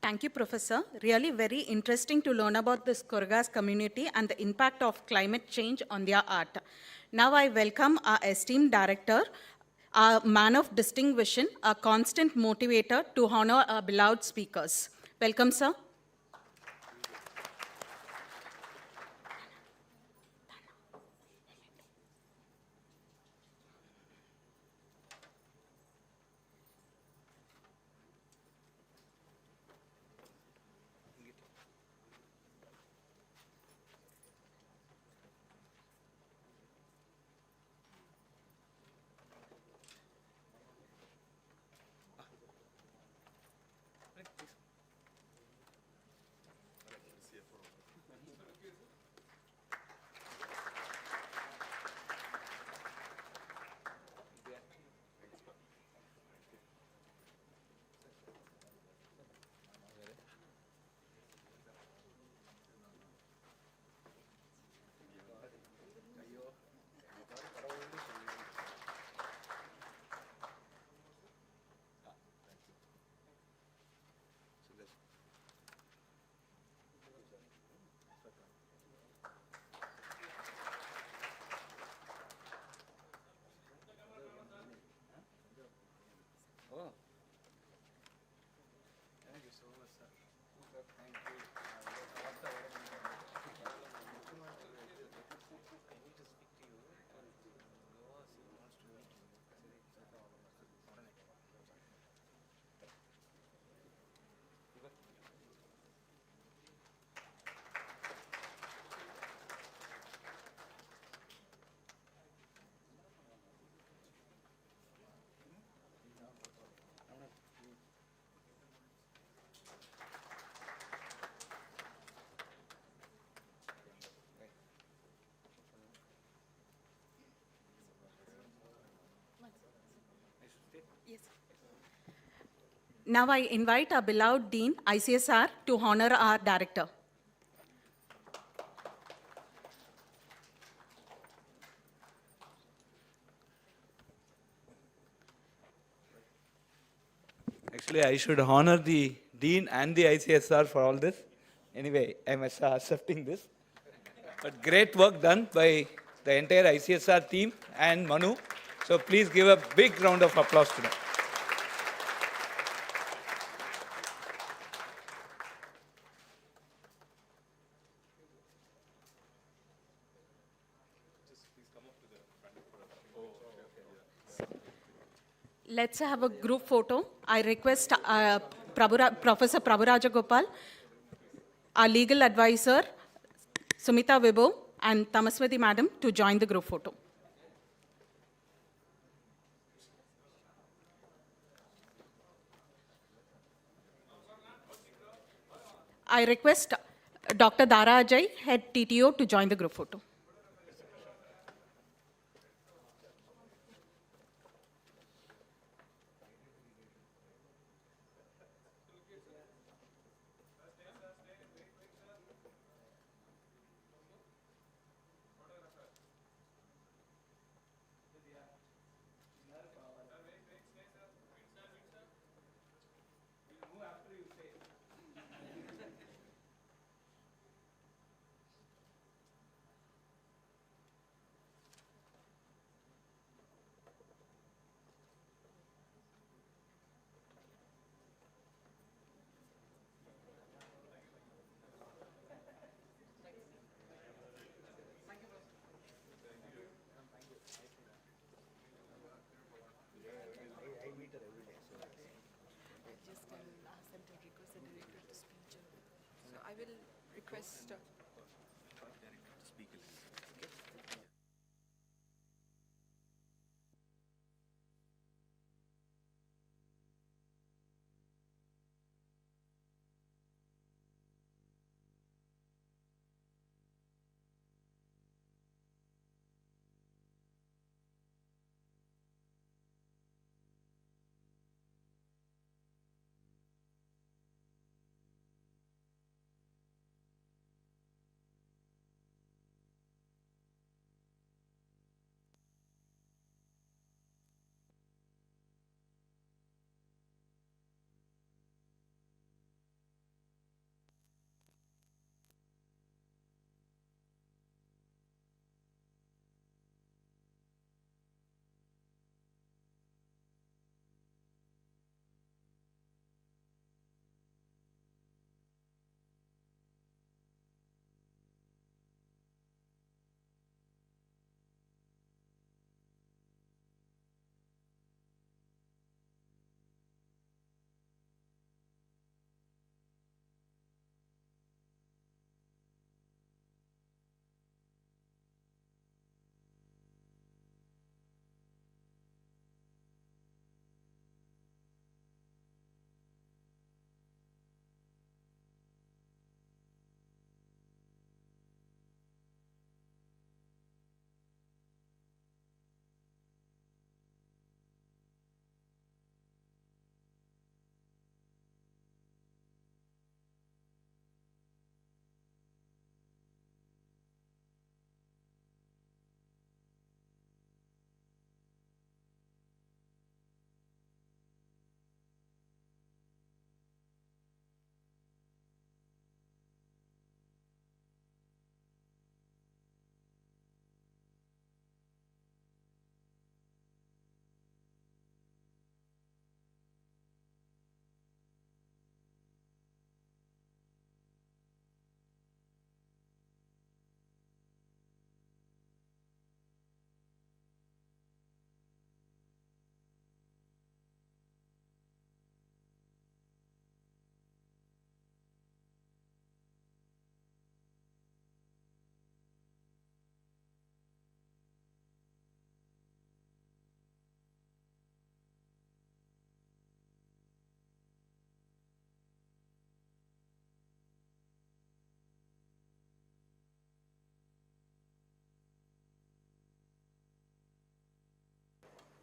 Thank you, Professor. Really very interesting to learn about this Kurgas community and the impact of climate change on their art. Now I welcome our esteemed director, a man of distinction, a constant motivator to honor our beloved speakers. Welcome, sir. Yes. Now I invite our beloved Dean, IC&SR, to honor our director. Actually, I should honor the Dean and the IC&SR for all this. Anyway, I'm accepting this. But great work done by the entire IC&SR team and Manu. So please give a big round of applause to them. Let's have a group photo. I request Professor Prabhu Gopal, our legal advisor, Sumita Vibho, and Tamaswati Madam to join the group photo. I request Dr. Dara Ajay, head TTO, to join the group photo. I will request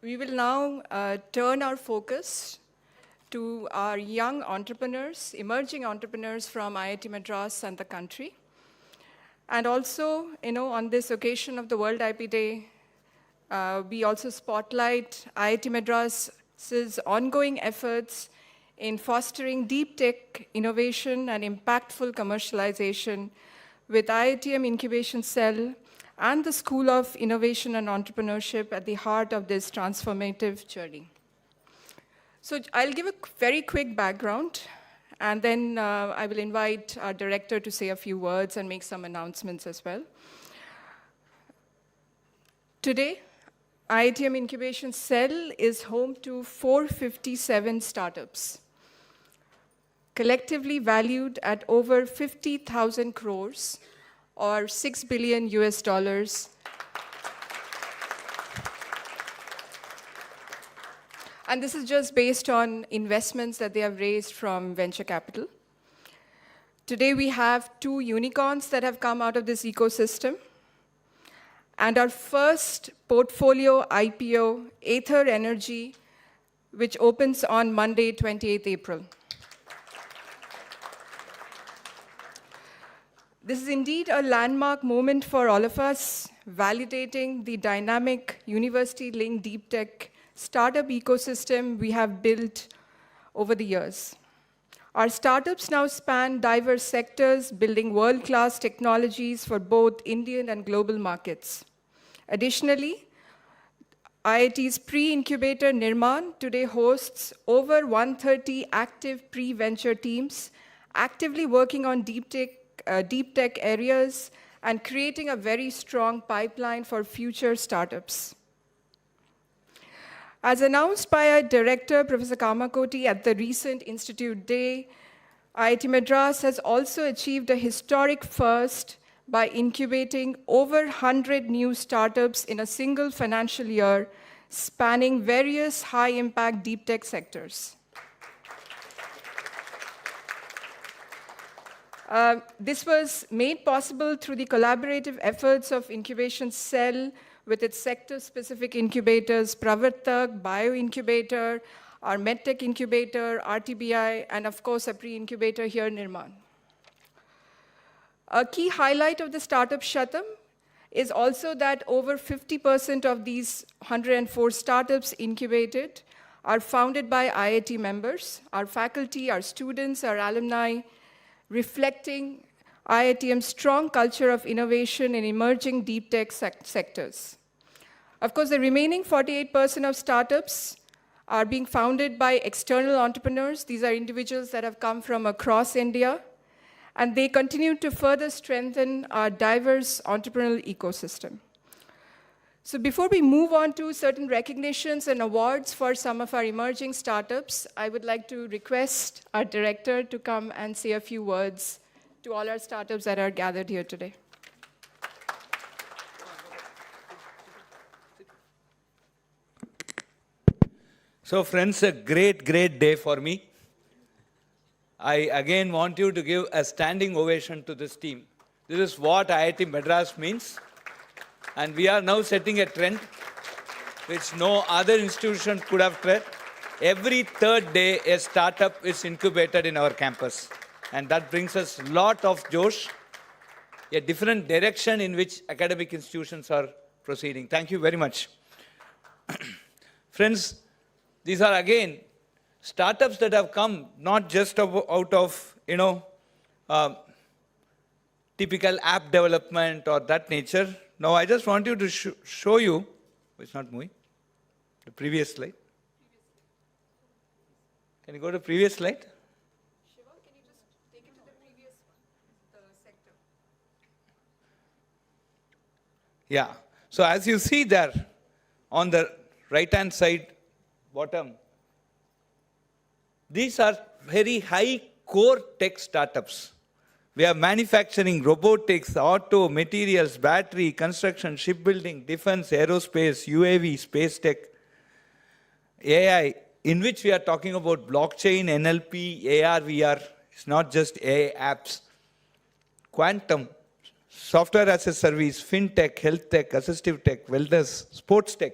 We will now turn our focus to our young entrepreneurs, emerging entrepreneurs from IIT Madras and the country. And also, on this occasion of the World IP Day, we also spotlight IIT Madras's ongoing efforts in fostering deep tech innovation and impactful commercialization with IITM Incubation Cell and the School of Innovation and Entrepreneurship at the heart of this transformative journey. So I'll give a very quick background, and then I will invite our director to say a few words and make some announcements as well. Today, IITM Incubation Cell is home to 457 startups, collectively valued at over 50,000 crores or $6 billion US. And this is just based on investments that they have raised from venture capital. Today we have 2 unicorns that have come out of this ecosystem. And our first portfolio IPO, Aether Energy, which opens on Monday, 28th April. This is indeed a landmark moment for all of us, validating the dynamic university-linked deep tech startup ecosystem we have built over the years. Our startups now span diverse sectors, building world-class technologies for both Indian and global markets. Additionally, IIT's pre-incubator Nirman today hosts over 130 active pre-venture teams, actively working on deep tech areas and creating a very strong pipeline for future startups. As announced by our director, Professor Kamakoti, at the recent Institute Day, IIT Madras has also achieved a historic first by incubating over 100 new startups in a single financial year, spanning various high-impact deep tech sectors. This was made possible through the collaborative efforts of Incubation Cell with its sector-specific incubators, Pravartak, Bio-Incubator, our MedTech Incubator, RTBI, and of course, a pre-incubator here, Nirman. A key highlight of the Startup Shatam is also that over 50% of these 104 startups incubated are founded by IIT members, our faculty, our students, our alumni, reflecting IITM's strong culture of innovation in emerging deep tech sectors. Of course, the remaining 48% of startups are being founded by external entrepreneurs. These are individuals that have come from across India, and they continue to further strengthen our diverse entrepreneurial ecosystem. So before we move on to certain recognitions and awards for some of our emerging startups, I would like to request our director to come and say a few words to all our startups that are gathered here today. So friends, a great day for me. I again want you to give a standing ovation to this team. This is what IIT Madras means. And we are now setting a trend which no other institution could have tried. Every third day, a startup is incubated in our campus. And that brings us a lot of josh, a different direction in which academic institutions are proceeding. Thank you very much. Friends, these are again startups that have come not just out of, typical app development or that nature. Now, I just want you to show you, it's not moving, the previous slide. Can you go to the previous slide? Shiva, can you just take it to the previous one, the sector? Yeah. So as you see there, on the right-hand side, bottom, these are very high core tech startups. We are manufacturing, robotics, auto, materials, battery, construction, shipbuilding, defense, aerospace, UAV, space tech, AI, in which we are talking about blockchain, NLP, AR, VR. It's not just AI apps. Quantum, software as a service, fintech, health tech, assistive tech, wellness, sports tech.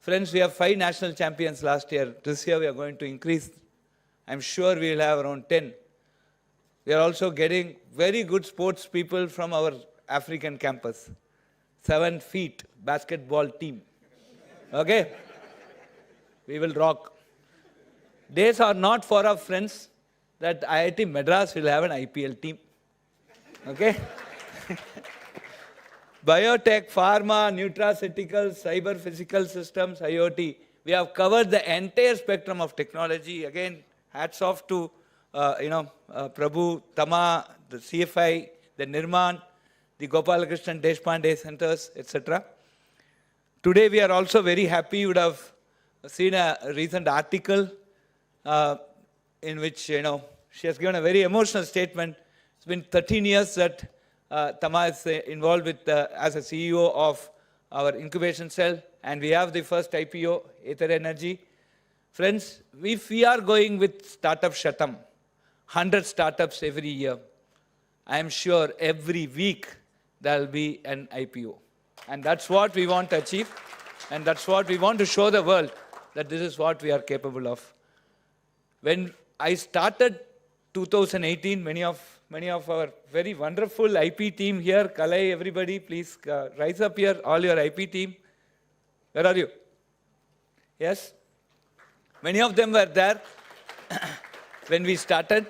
Friends, we have 5 national champions last year. This year we are going to increase. I'm sure we will have around 10. We are also getting very good sports people from our African campus. 7 feet basketball team. Okay? We will rock. Days are not far off, friends, that IIT Madras will have an IPL team. Okay? Biotech, pharma, nutraceuticals, cyber physical systems, IoT. We have covered the entire spectrum of technology. Again, hats off to Prabhu, Tama, the CFI, the Nirman, the Gopalakrishnan Deshpande centers, etc. Today we are also very happy. You would have seen a recent article in which she has given a very emotional statement. It's been 13 years that Tama is involved with as a CEO of our incubation cell, and we have the first IPO, Ether Energy. Friends, if we are going with Startup Shatam, 100 startups every year, I am sure every week there will be an IPO. And that's what we want to achieve, and that's what we want to show the world, that this is what we are capable of. When I started 2018, many of our very wonderful IP team here, Kalai, everybody, please rise up here, all your IP team. Where are you? Yes? Many of them were there when we started.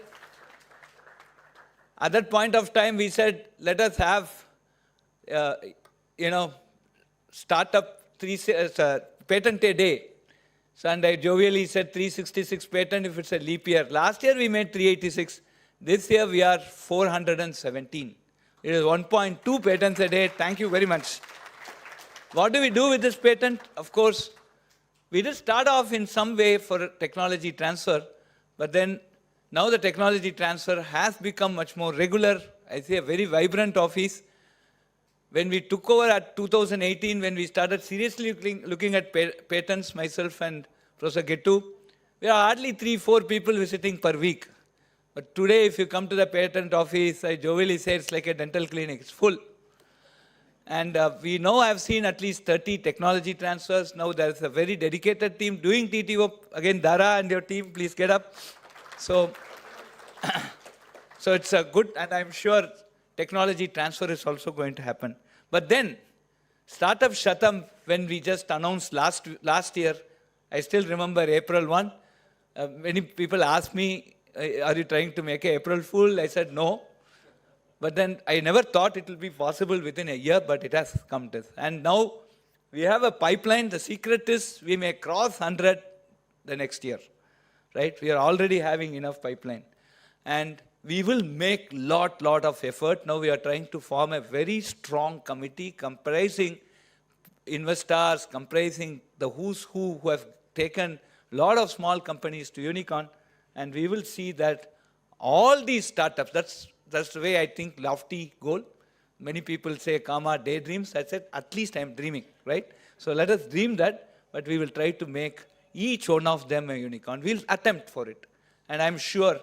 At that point of time, we said, let us have, startup patent a day. So, and I jovially said 366 patent if it's a leap year. Last year we made 386. This year we are 417. It is 1.2 patents a day. Thank you very much. What do we do with this patent? Of course, we did start off in some way for technology transfer, but then now the technology transfer has become much more regular. I see a very vibrant office. When we took over at 2018, when we started seriously looking at patents, myself and Professor Gettu, we are hardly 3-4 people visiting per week. But today, if you come to the patent office, I jovially say it's like a dental clinic. It's full. And we now have seen at least 30 technology transfers. Now there's a very dedicated team doing TTO. Again, Dara and your team, please get up. So it's a good, and I'm sure technology transfer is also going to happen. But then, Startup Shatam, when we just announced last year, I still remember April 1. Many people asked me, are you trying to make an April Fool? I said no. But then I never thought it will be possible within a year, but it has come to this. And now we have a pipeline. The secret is we may cross 100 the next year, right? We are already having enough pipeline. And we will make lot of effort. Now we are trying to form a very strong committee comprising investors, comprising the who's who have taken a lot of small companies to unicorn. And we will see that all these startups, that's the way I think lofty goal. Many people say karma daydreams. I said, at least I'm dreaming, right? So let us dream that, but we will try to make each one of them a unicorn. We'll attempt for it. And I'm sure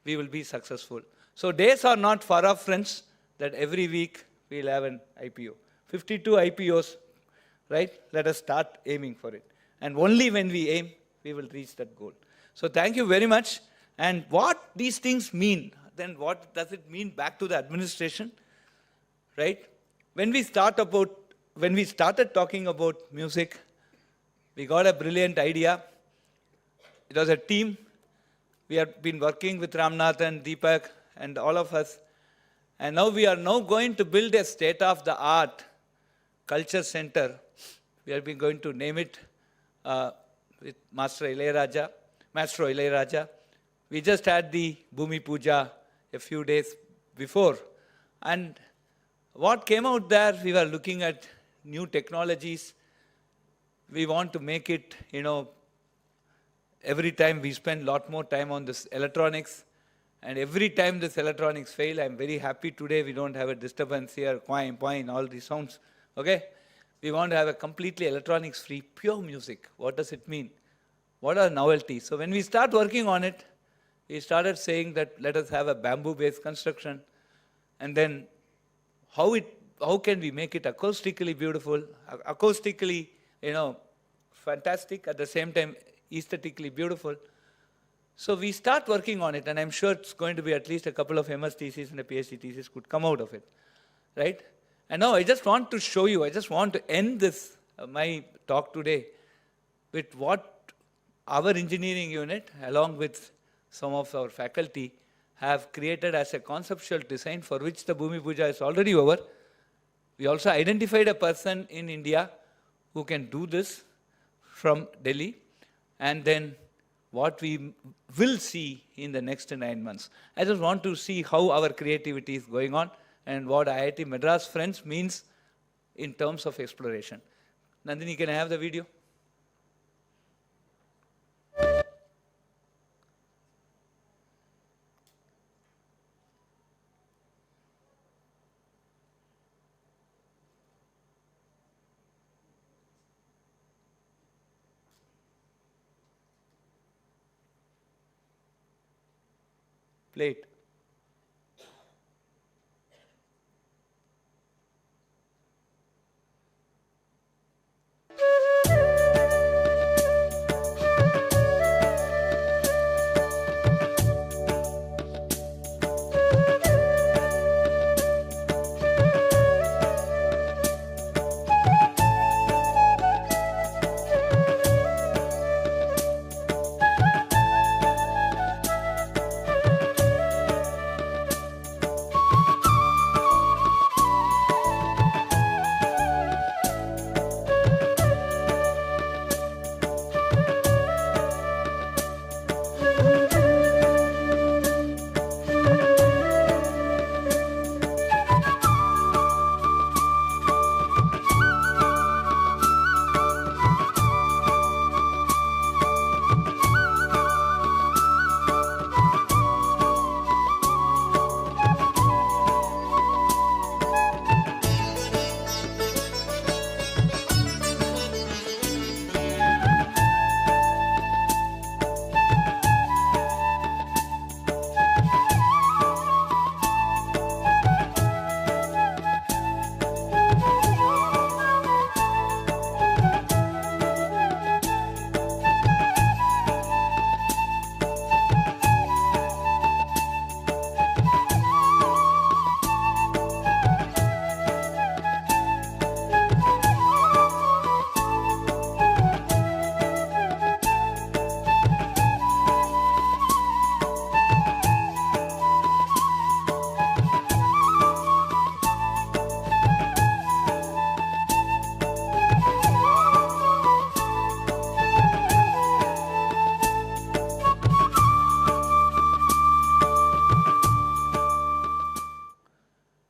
we will be successful. So days are not far off, friends, that every week we'll have an IPO. 52 IPOs, right? Let us start aiming for it. And only when we aim, we will reach that goal. So thank you very much. And what these things mean, then what does it mean back to the administration, right? When we started talking about music, we got a brilliant idea. It was a team. We have been working with Ramnathan, Deepak, and all of us. And now we are going to build a state-of-the-art culture center. We have been going to name it with Maestro Ilayaraja. We just had the Bhumi Puja a few days before. And what came out there, we were looking at new technologies. We want to make it, every time we spend a lot more time on this electronics. And every time this electronics fail, I'm very happy today we don't have a disturbance here, poing, poing, all these sounds. Okay? We want to have a completely electronics-free, pure music. What does it mean? What are novelties? So when we start working on it, we started saying that let us have a bamboo-based construction. And then how can we make it acoustically beautiful, acoustically, fantastic, at the same time aesthetically beautiful. So we start working on it, and I'm sure it's going to be at least a couple of MS theses and a PhD thesis could come out of it, right? And now I just want to show you, I just want to end this, my talk today, with what our engineering unit, along with some of our faculty, have created as a conceptual design for which the Bhumi Puja is already over. We also identified a person in India who can do this from Delhi, and then what we will see in the next 9 months. I just want to see how our creativity is going on and what IIT Madras friends means in terms of exploration. Nandini, can I have the video? Play it.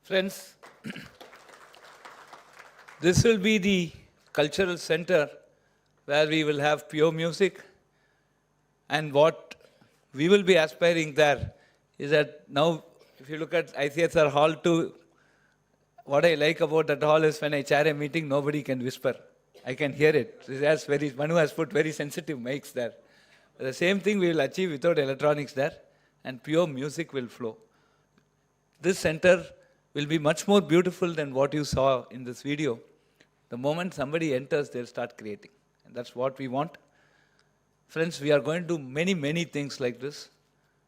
Friends, this will be the cultural center where we will have pure music, and what we will be aspiring there is that now, if you look at IC&SR Hall 2, what I like about that hall is when I chair a meeting, nobody can whisper. I can hear it. Manu has put very sensitive mics there. The same thing we will achieve without electronics there, and pure music will flow. This center will be much more beautiful than what you saw in this video. The moment somebody enters, they'll start creating. And that's what we want. Friends, we are going to do many, many things like this.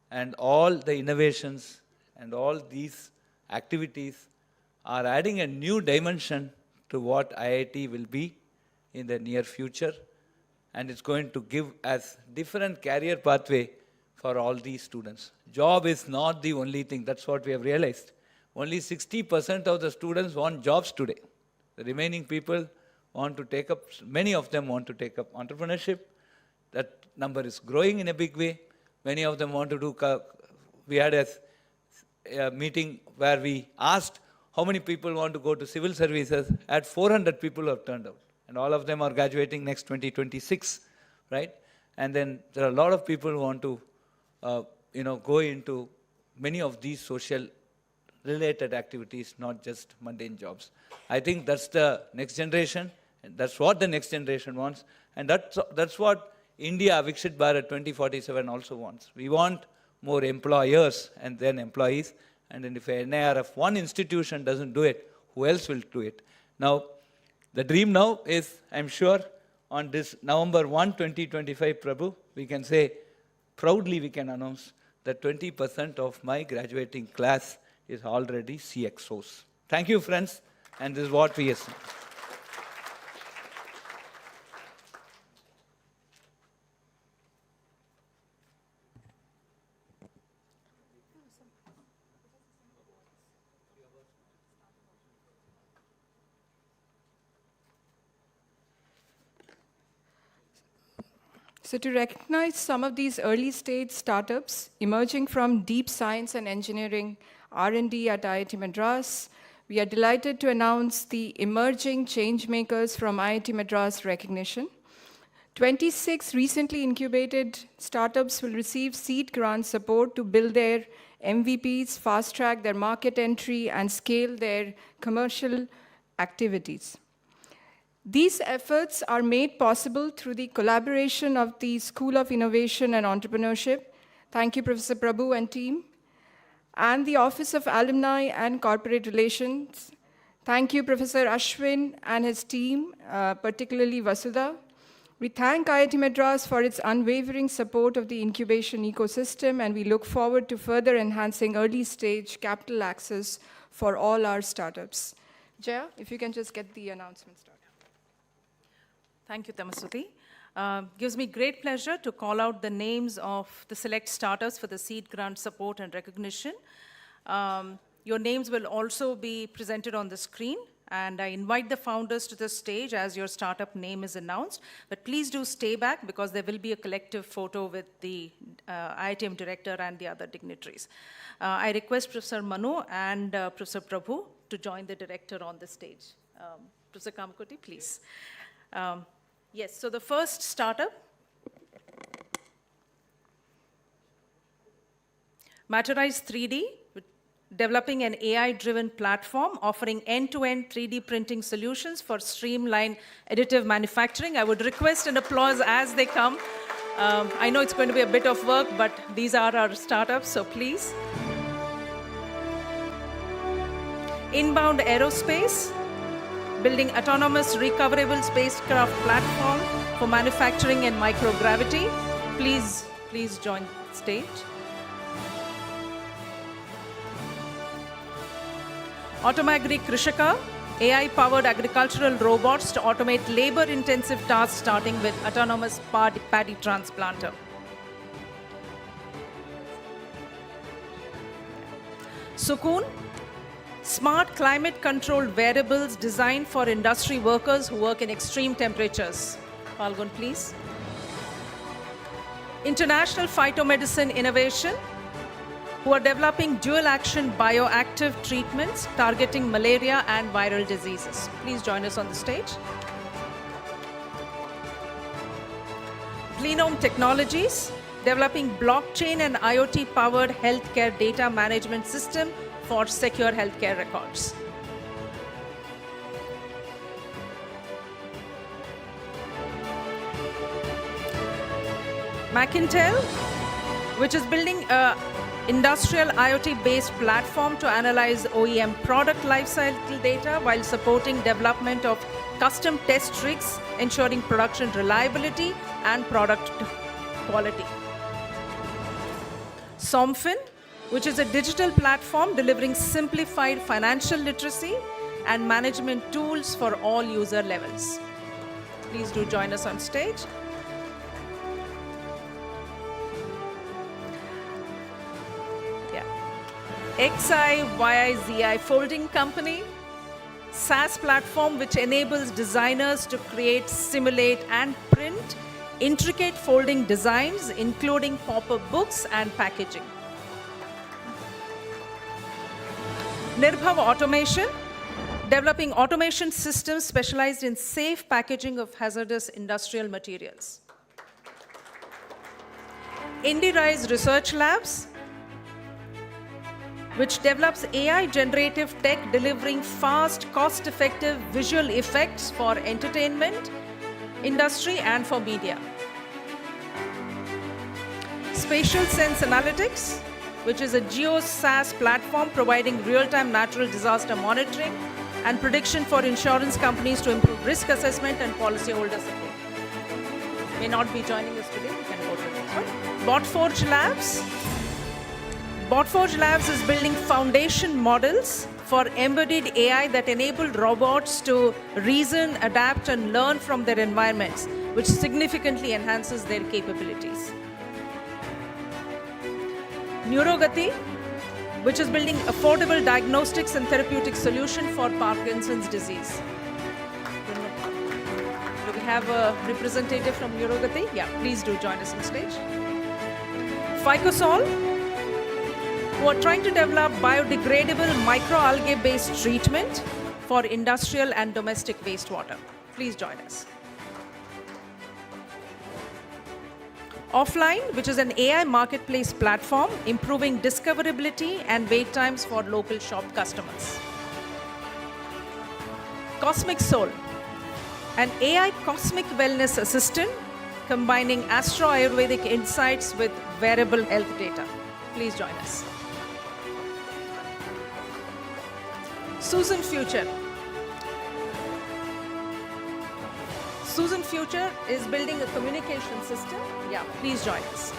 And all the innovations and all these activities are adding a new dimension to what IIT will be in the near future. And it's going to give us different career pathway for all these students. Job is not the only thing. That's what we have realized. Only 60% of the students want jobs today. The remaining people want to take up, many of them want to take up entrepreneurship. That number is growing in a big way. Many of them want to do, we had a meeting where we asked how many people want to go to civil services. At 400 people have turned out. And all of them are graduating next 2026, right? And then there are a lot of people who want to, go into many of these social related activities, not just mundane jobs. I think that's the next generation, and that's what the next generation wants, and that's what India Viksit Bharat 2047 also wants. We want more employers and then employees, and then if NIRF, one institution doesn't do it, who else will do it? Now, the dream now is, I'm sure, on this November 1, 2025, Prabhu, we can say, proudly we can announce that 20% of my graduating class is already CXOs. Thank you, friends, and this is what we assume. So to recognize some of these early stage startups emerging from deep science and engineering R&D at IIT Madras, we are delighted to announce the Emerging Changemakers from IIT Madras recognition. 26 recently incubated startups will receive seed grant support to build their MVPs, fast-track their market entry, and scale their commercial activities. These efforts are made possible through the collaboration of the School of Innovation and Entrepreneurship. Thank you, Professor Prabhu and team. And the Office of Alumni and Corporate Relations. Thank you, Professor Ashwin and his team, particularly Vasudha. We thank IIT Madras for its unwavering support of the incubation ecosystem, and we look forward to further enhancing early stage capital access for all our startups. Jaya, if you can just get the announcement started. Thank you, Tamasuti. Gives me great pleasure to call out the names of the select startups for the seed grant support and recognition. Your names will also be presented on the screen, and I invite the founders to the stage as your startup name is announced. But please do stay back because there will be a collective photo with the IITM director and the other dignitaries. I request Professor Manu and Professor Prabhu to join the director on the stage. Professor Kamakuti, please. Yes, so the first startup, Materize 3D, developing an AI-driven platform offering end-to-end 3D printing solutions for streamlined additive manufacturing. I would request an applause as they come. I know it's going to be a bit of work, but these are our startups, so please. Inbound Aerospace, building autonomous recoverable spacecraft platform for manufacturing and microgravity. Please join the stage. Automagri Krishaka, AI-powered agricultural robots to automate labor-intensive tasks starting with autonomous paddy transplanter. Sukoon, smart climate-controlled wearables designed for industry workers who work in extreme temperatures. Falgun, please. International Phytomedicine Innovation, who are developing dual-action bioactive treatments targeting malaria and viral diseases. Please join us on the stage. Plenome Technologies, developing blockchain and IoT-powered healthcare data management system for secure healthcare records. Macintel, which is building an industrial IoT-based platform to analyze OEM product lifecycle data while supporting development of custom test rigs, ensuring production reliability and product quality. Somfin, which is a digital platform delivering simplified financial literacy and management tools for all user levels. Please do join us on stage. XIYIZI Folding Company, SaaS platform which enables designers to create, simulate, and print intricate folding designs, including pop-up books and packaging. Nirbhav Automation, developing automation systems specialized in safe packaging of hazardous industrial materials. IndieRise Research Labs, which develops AI generative tech delivering fast, cost-effective visual effects for entertainment industry and for media. Spatial Sense Analytics, which is a geo-SaaS platform providing real-time natural disaster monitoring and prediction for insurance companies to improve risk assessment and policyholder support. may not be joining us today, we can go to the next one. BotForge Labs. BotForge Labs is building foundation models for embedded AI that enable robots to reason, adapt, and learn from their environments, which significantly enhances their capabilities. Neurogati, which is building affordable diagnostics and therapeutic solution for Parkinson's disease. Do we have a representative from Neurogati? Yeah, please do join us on stage. Ficosol, who are trying to develop biodegradable microalgae-based treatment for industrial and domestic wastewater. Please join us. Offline, which is an AI marketplace platform, improving discoverability and wait times for local shop customers. Cosmic Soul, an AI cosmic wellness assistant, combining astro-Ayurvedic insights with wearable health data. Please join us. Susan Future. Susan Future is building a communication system. Yeah, please join us.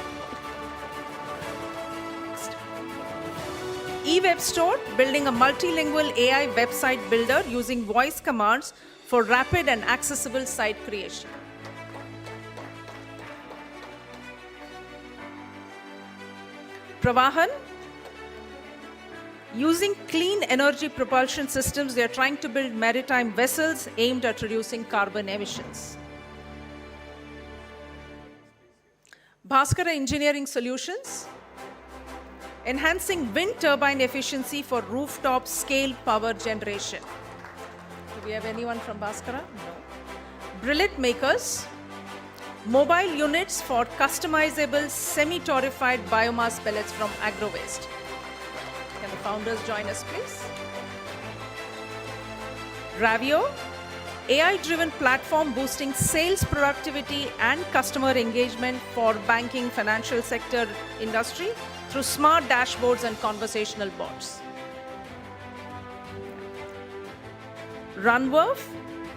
eWeb Store, building a multilingual AI website builder using voice commands for rapid and accessible site creation. Pravahan, using clean energy propulsion systems, they are trying to build maritime vessels aimed at reducing carbon emissions. Bhaskara Engineering Solutions, enhancing wind turbine efficiency for rooftop scale power generation. Do we have anyone from Bhaskara? No. Brillet Makers, mobile units for customizable semi-torrefied biomass pellets from agro-waste. Can the founders join us, please? Ravio, AI-driven platform boosting sales productivity and customer engagement for banking, financial sector industry through smart dashboards and conversational bots. Runwerf,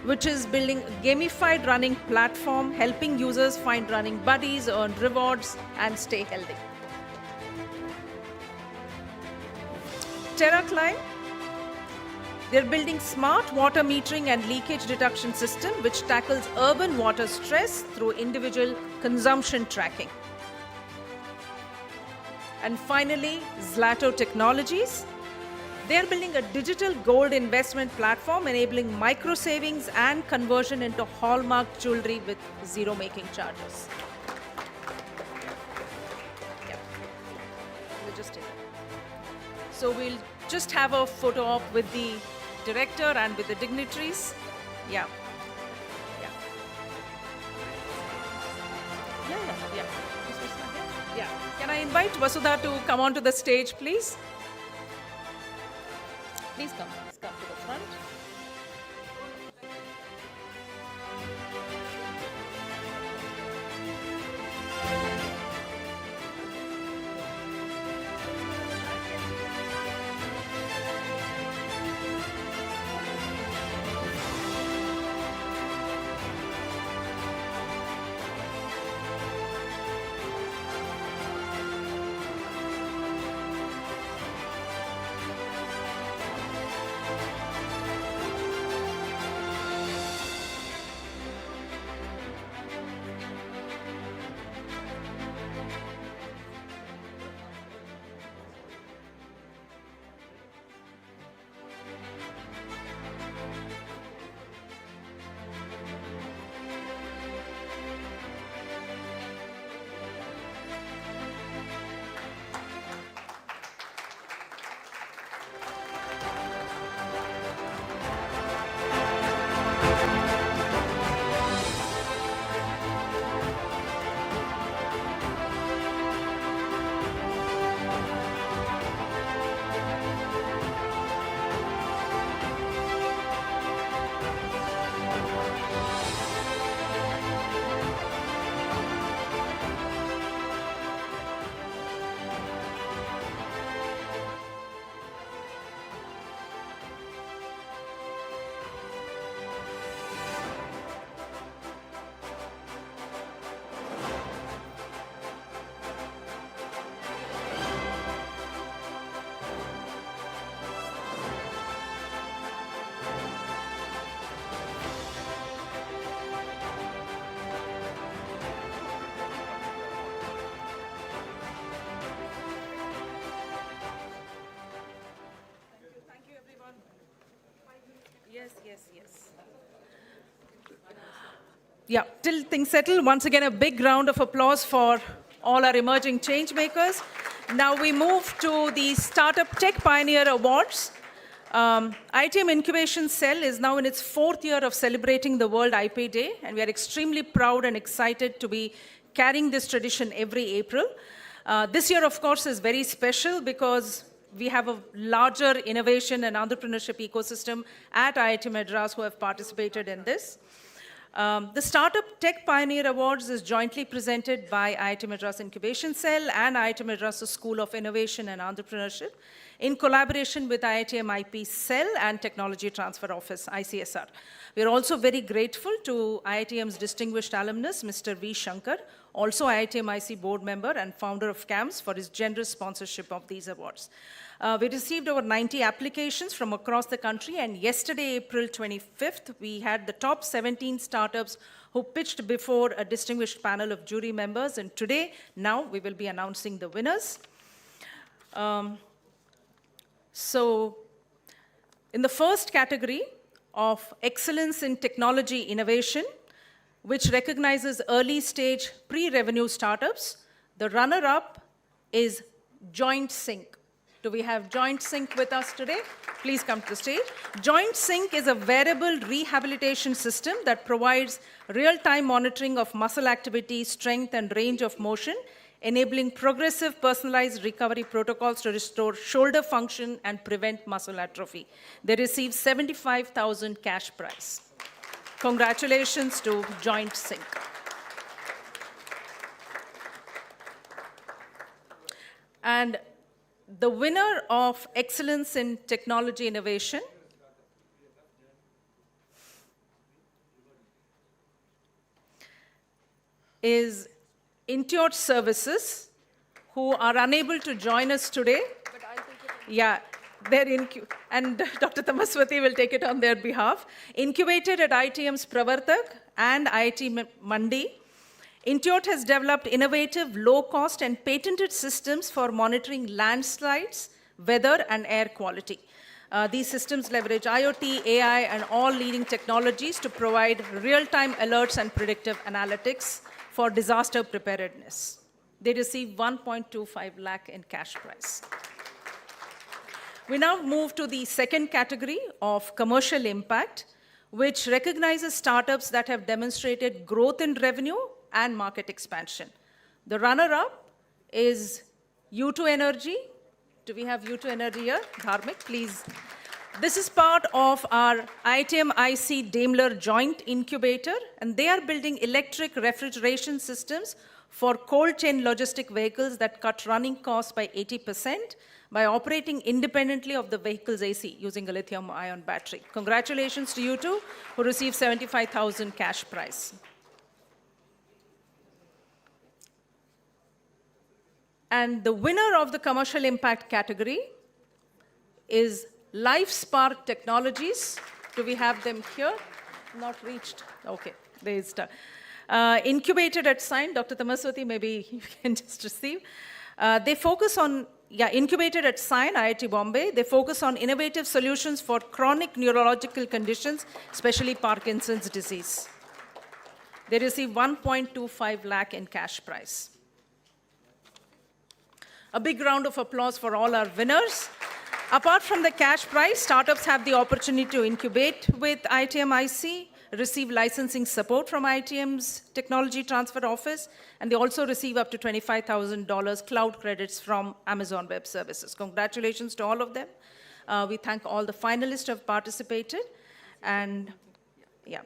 which is building a gamified running platform, helping users find running buddies, earn rewards, and stay healthy. TerraClimb, they're building smart water metering and leakage detection system which tackles urban water stress through individual consumption tracking. And finally, Zlato Technologies, they're building a digital gold investment platform enabling micro savings and conversion into hallmark jewelry with zero making charges. Yeah. We'll just take it. So we'll just have a photo op with the director and with the dignitaries. Yeah. Yeah. Yeah. Yeah. Can I invite Vasudha to come onto the stage, please? Please come. Please come to the front. Yeah, till things settle, once again, a big round of applause for all our emerging change makers. Now we move to the Startup Tech Pioneer Awards. IITM Incubation Cell is now in its 4th year of celebrating the World IP Day, and we are extremely proud and excited to be carrying this tradition every April. This year, of course, is very special because we have a larger innovation and entrepreneurship ecosystem at IIT Madras who have participated in this. The Startup Tech Pioneer Awards is jointly presented by IIT Madras Incubation Cell and IIT Madras School of Innovation and Entrepreneurship in collaboration with IITM IP Cell and Technology Transfer Office, IC&SR. We are also very grateful to IITM's distinguished alumnus, Mr. V. Shankar, also IITM IC board member and founder of CAMS, for his generous sponsorship of these awards. We received over 90 applications from across the country, and yesterday, April 25th, we had the top 17 startups who pitched before a distinguished panel of jury members, and today, now, we will be announcing the winners. So, in the first category of excellence in technology innovation, which recognizes early stage pre-revenue startups, the runner-up is Joint Sync. Do we have Joint Sync with us today? Please come to the stage. Joint Sync is a wearable rehabilitation system that provides real-time monitoring of muscle activity, strength, and range of motion, enabling progressive personalized recovery protocols to restore shoulder function and prevent muscle atrophy. They receive 75,000 cash prize. Congratulations to Joint Sync. And the winner of Excellence in Technology Innovation is Intuit Services, who are unable to join us today. But I'll take it. Yeah, they're and Dr. Tamaswati will take it on their behalf. Incubated at IITM's Pravartak and IIT Mandi, Intuit has developed innovative, low-cost, and patented systems for monitoring landslides, weather, and air quality. These systems leverage IoT, AI, and all leading technologies to provide real-time alerts and predictive analytics for disaster preparedness. They receive 1.25 lakh in cash prize. We now move to the second category of commercial impact, which recognizes startups that have demonstrated growth in revenue and market expansion. The runner-up is U2 Energy. Do we have U2 Energy here? Dharmik, please. This is part of our IITM IC Daimler joint incubator, and they are building electric refrigeration systems for cold chain logistic vehicles that cut running costs by 80% by operating independently of the vehicle's AC using a lithium-ion battery. Congratulations to you two, who received 75,000 cash prize. And the winner of the commercial impact category is LifeSpark Technologies. Do we have them here? Not reached. Okay, there is. Incubated at Sign. Dr. Tamaswati, maybe you can just receive. They focus on, incubated at Sign, IIT Bombay. They focus on innovative solutions for chronic neurological conditions, especially Parkinson's disease. They receive 1.25 lakh in cash prize. A big round of applause for all our winners. Apart from the cash prize, startups have the opportunity to incubate with IITM IC, receive licensing support from IITM's Technology Transfer Office, and they also receive up to $25,000 cloud credits from Amazon Web Services. Congratulations to all of them. We thank all the finalists who have participated. And yeah.